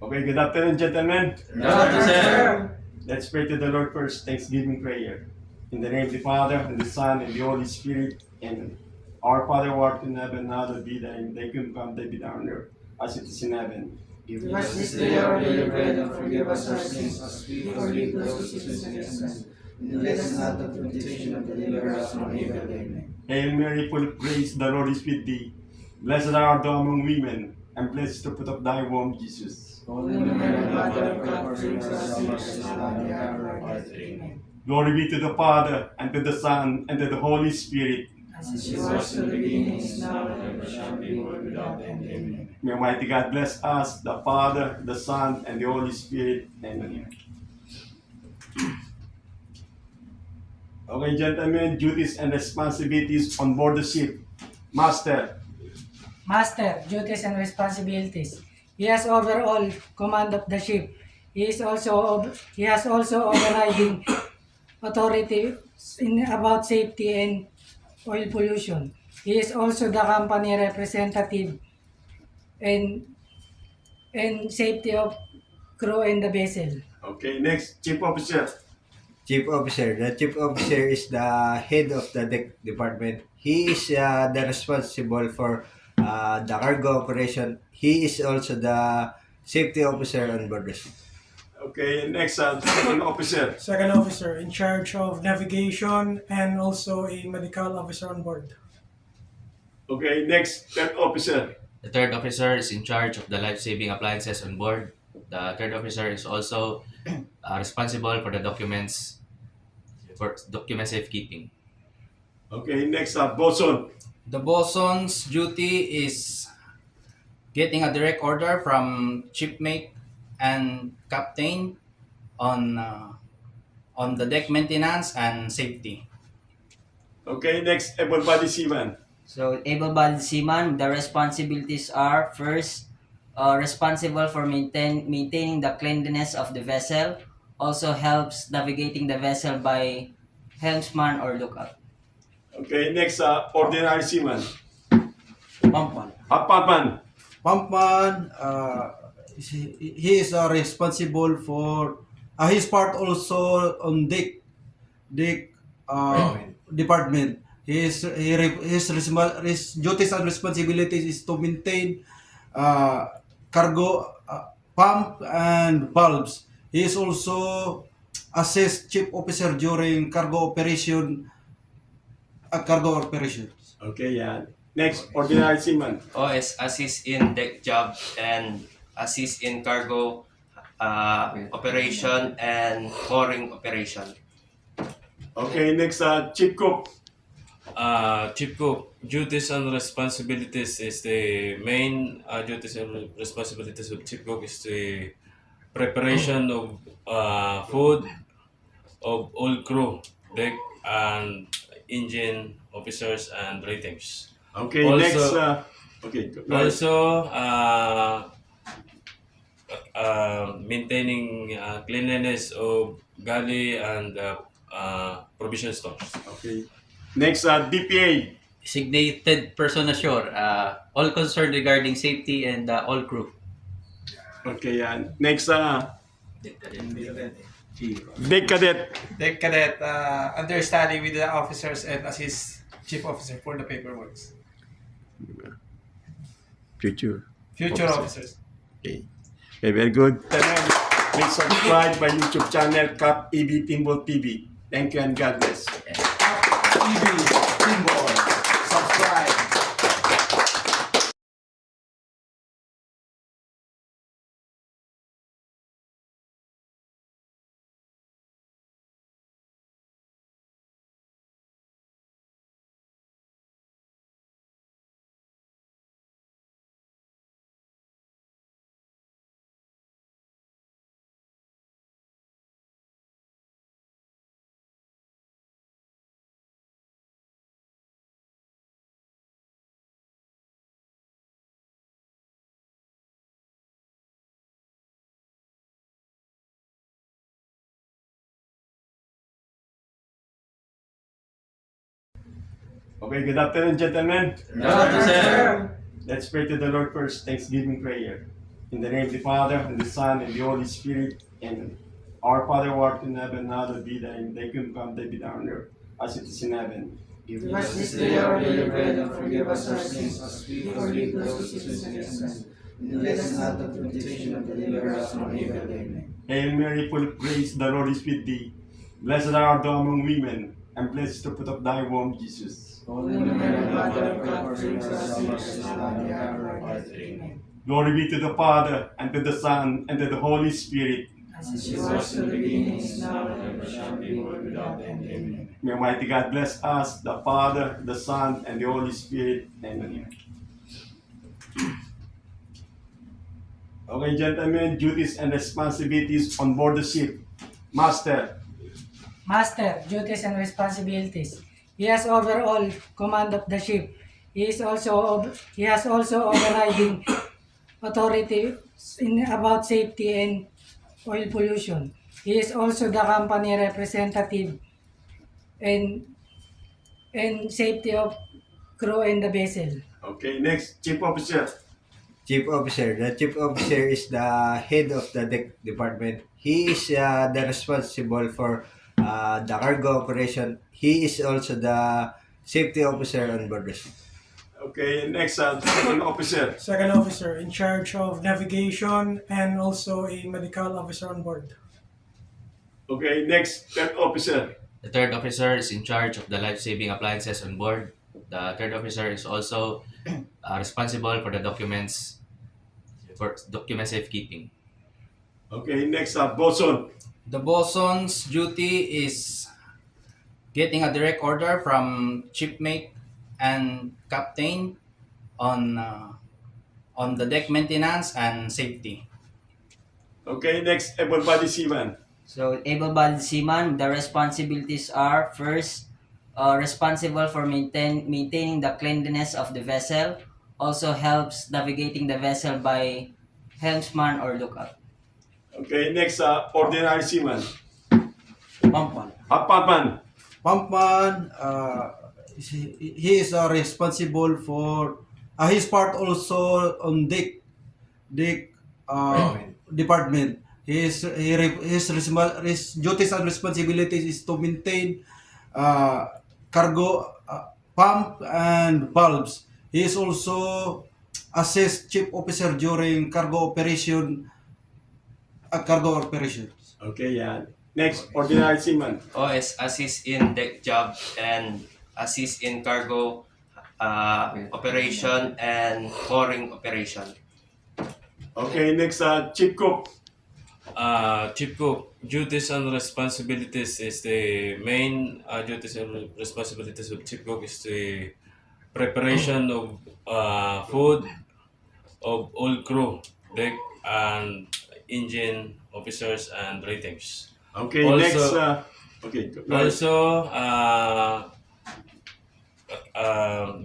Okay, good afternoon, gentlemen. Good afternoon, sir. Let's pray to the Lord first. Thanksgiving prayer. In the name of the Father, and the Son, and the Holy Spirit. Amen. Our Father who art in heaven, hallowed be thy name. Thy kingdom come, thy will be done on earth, as it is in heaven. Give us this day our daily bread, and forgive us our sins, as we forgive those who sin against us. And lead us not into temptation, but deliver us from evil. Amen. Hail Mary, full of grace, the Lord is with thee. Blessed art thou among women, and blessed is the fruit of thy womb, Jesus. Holy Mary, Mother of God, pray for us sinners, now and at the hour of our death. Amen. Glory be to the Father, and to the Son, and to the Holy Spirit. As it was in the beginning, is now, and ever shall be, world without end. Amen. May Almighty God bless us, the Father, the Son, and the Holy Spirit. Amen. Okay, gentlemen, duties and responsibilities on board the ship. Master. Master, duties and responsibilities. He has overall command of the ship. He has also overriding authority about safety and oil pollution. He is also the company representative and safety of crew and the vessel. Okay, next, Chief Officer. Chief Officer. The Chief Officer is the head of the deck department. He is the responsible for the cargo operation. He is also the safety officer on board the ship. Okay, next, Second Officer. Second officer in charge of navigation and also a medical officer on board. Okay, next, Third Officer. The third officer is in charge of the life-saving appliances on board. The third officer is also responsible for the documents, for document safekeeping. Okay, next, Bosun. The bosun's duty is getting a direct order from shipmate and captain on the deck maintenance and safety. Okay, next, Able-bodied seaman. So, able-bodied seaman, the responsibilities are first, responsible for maintaining the cleanliness of the vessel, also helps navigating the vessel by helmsman or lookout. Okay, next, ordinary seaman. Pumpman. Pumpman. Pumpman, he is responsible for, he's part also on deck department. His duties and responsibilities is to maintain cargo pump and valves. He is also assist chief officer during cargo operation. Okay, yeah. Next, ordinary seaman. OS assist in deck job and assist in cargo operation and mooring operation. Okay, next, Chief Cook. Chief Cook, duties and responsibilities is the main duties and responsibilities of Chief Cook is the preparation of food of all crew, deck and engine officers and ratings. Okay, Also- next, okay, go ahead. Also, maintaining cleanliness of galley and provision stores. Okay. Next, DPA. Designated person ashore, all concerned regarding safety and all crew. Okay, yeah. Next, Deck Cadet. Deck cadet, understudy with the officers and assist chief officer for the paperwork. Future. Future officers. Okay, very good. Please subscribe my YouTube channel, Cap EB Pinball TV. Thank you and God bless. EB, Pinball, subscribe. Okay, good afternoon, gentlemen. Good afternoon, sir. Let's pray to the Lord first. Thanksgiving prayer. In the name of the Father, and the Son, and the Holy Spirit. Amen. Our Father who art in heaven, hallowed be thy name. Thy kingdom come, thy will be done on earth, as it is in heaven. Give us this day our daily bread, and forgive us our sins, as we forgive those who sin against us. And lead us not into temptation, but deliver us from evil. Amen. Hail Mary, full of grace, the Lord is with thee. Blessed art thou among women, and blessed is the fruit of thy womb, Jesus. Holy Mary, Mother of God, pray for us sinners, now and at the hour of our death. Amen. Glory be to the Father, and to the Son, and to the Holy Spirit. As it was in the beginning, is now, and ever shall be, world without end. Amen. May Almighty God bless us, the Father, the Son, and the Holy Spirit. Amen. Okay, gentlemen, duties and responsibilities on board the ship. Master. Master, duties and responsibilities. He has overall command of the ship. He has also overriding authority about safety and oil pollution. He is also the company representative and safety of crew and the vessel. Okay, next, Chief Officer. Chief Officer. The Chief Officer is the head of the deck department. He is the responsible for the cargo operation. He is also the safety officer on board the ship. Okay, next, Second Officer. Second officer in charge of navigation and also a medical officer on board. Okay, next, Third Officer. The third officer is in charge of the life-saving appliances on board. The third officer is also responsible for the documents, for document safekeeping. Okay, next, Bosun. The bosun's duty is getting a direct order from shipmate and captain on the deck maintenance and safety. Okay, next, able-bodied seaman. So, able-bodied seaman, the responsibilities are first, responsible for maintaining the cleanliness of the vessel, also helps navigating the vessel by helmsman or lookout. Okay, next, ordinary seaman. Pumpman. Pumpman. Pumpman, he is responsible for, he's part also on deck department. His duties and responsibilities is to maintain cargo pump and valves. He is also assist chief officer during cargo operations. Okay, yeah. Next, ordinary seaman. OS assist in deck job and assist in cargo operation and mooring operation. Okay, next, Chief Cook. Chief Cook, duties and responsibilities is the main duties and responsibilities of Chief Cook is the preparation of food of all crew, deck and engine officers and ratings. Okay, Also- next, okay. go ahead. Also,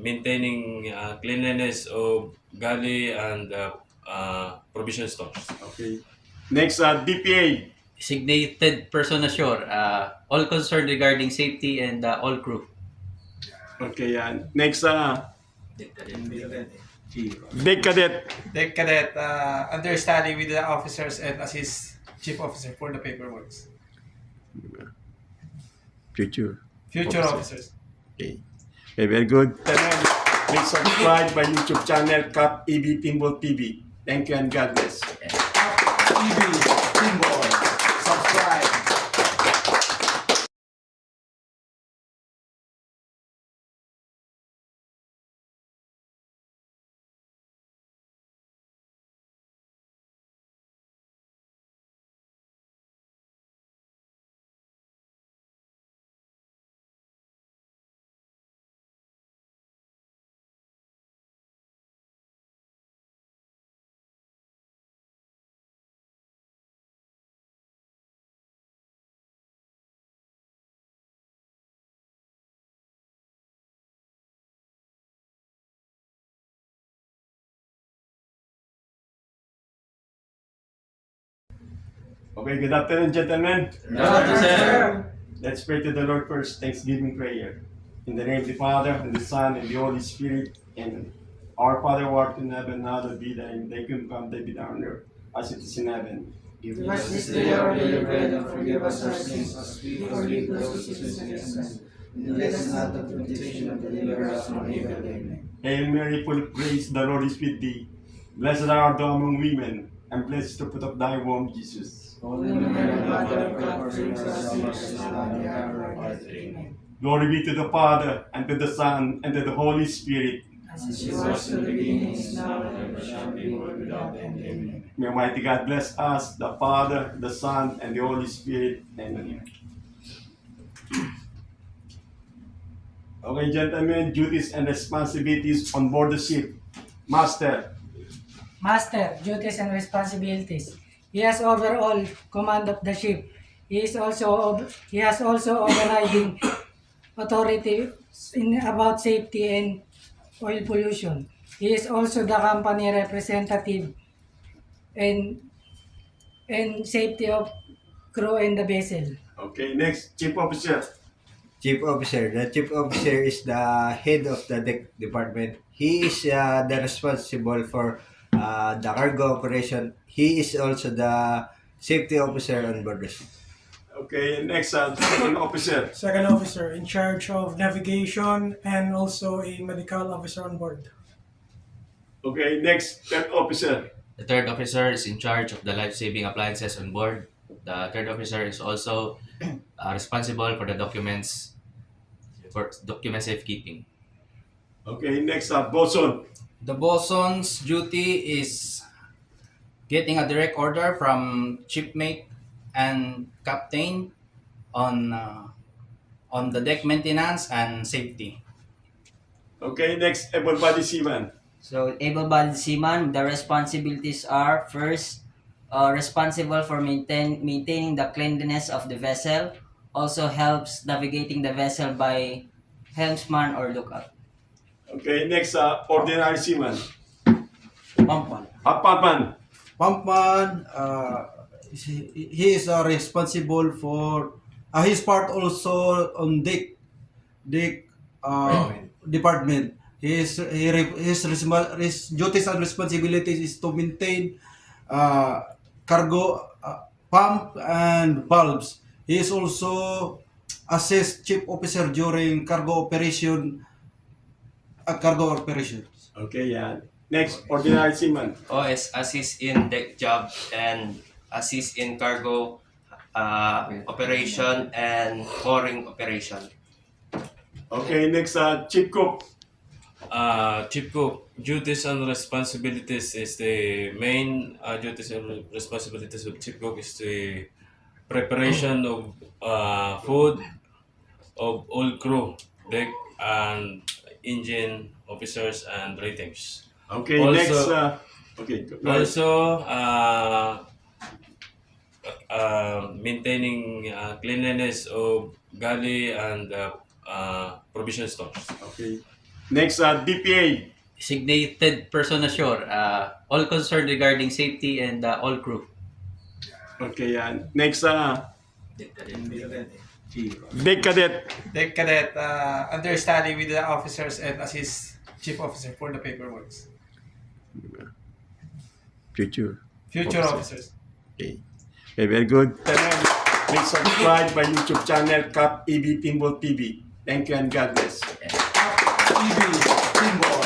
maintaining cleanliness of galley and provision stores. Okay. Next, DPA. Designated person ashore, all concerned regarding safety and all crew. Okay, yeah. Next, Deck Cadet. Deck cadet, understudy with the officers and assist chief officer for the paperwork. Future. Future officers. Okay. Okay, very good. Please subscribe my YouTube channel, Cap EB Pinball TV. Thank you and God bless. EB Pinball. Subscribe. Okay, good afternoon, gentlemen. Good afternoon, sir. Let's pray to the Lord first, Thanksgiving prayer. In the name of the Father, and the Son, and the Holy Spirit. Amen. Our Father who art in heaven, hallowed be thy name. Thy kingdom come, thy will be done on earth as it is in heaven. Give us this day our daily bread, and forgive us our sins, as we forgive those who sin against us. And lead us not into temptation, but deliver us from evil. Amen. Hail Mary, full of grace, the Lord is with thee. Blessed art thou among women, and blessed is the fruit of thy womb, Jesus. Holy Mary, Mother of God, pray for us sinners, now and at the hour of our death. Amen. Glory be to the Father, and to the Son, and to the Holy Spirit. As it was in the beginning, is now, and ever shall be, world without end. Amen. May Almighty God bless us, the Father, the Son, and the Holy Spirit. Amen. Okay, gentlemen, duties and responsibilities on board the ship. Master. Master, duties and responsibilities. He has overall command of the ship. He has also overriding authority about safety and oil pollution. He is also the company representative and safety of crew and the vessel. Okay, next, Chief Officer. Chief Officer. The Chief Officer is the head of the deck department. He is the responsible for the cargo operation. He is also the safety officer on board the ship. Okay, next, Second Officer. Second officer in charge of navigation and also a medical officer on board. Okay, next, Third Officer. The third officer is in charge of the life-saving appliances on board. The third officer is also responsible for the documents, for document safekeeping. Okay, next, Bosun. The bosun's duty is getting a direct order from shipmate and captain on the deck maintenance and safety. Okay, next, able-bodied seaman. So, able-bodied seaman, the responsibilities are first, responsible for maintaining the cleanliness of the vessel, also helps navigating the vessel by helmsman or lookout. Okay, next, ordinary seaman. Pumpman. Pumpman. Pumpman, he is responsible for, he's part also on deck department. His duties and responsibilities is to maintain cargo pump and valves. He is also assist chief officer during cargo operations. Okay, yeah. Next, ordinary seaman. OS assist in deck job and assist in cargo operation and mooring operation. Okay, next, Chief Cook. Chief Cook, duties and responsibilities is the main duties and responsibilities of Chief Cook is the preparation of food of all crew, deck and engine officers and ratings. Okay, Also- next, okay, go ahead. Also, maintaining cleanliness of galley and provision stores. Okay. Next, DPA. Designated person ashore, all concerned regarding safety and all crew. Okay, yeah. Next, Deck Cadet. Deck cadet, understudy with the officers and assist chief officer for the paperwork. Future. Future officers. Okay. Okay, very good. Please subscribe my YouTube channel, Cap EB Pinball TV. Thank you and God bless. EB, Pinball.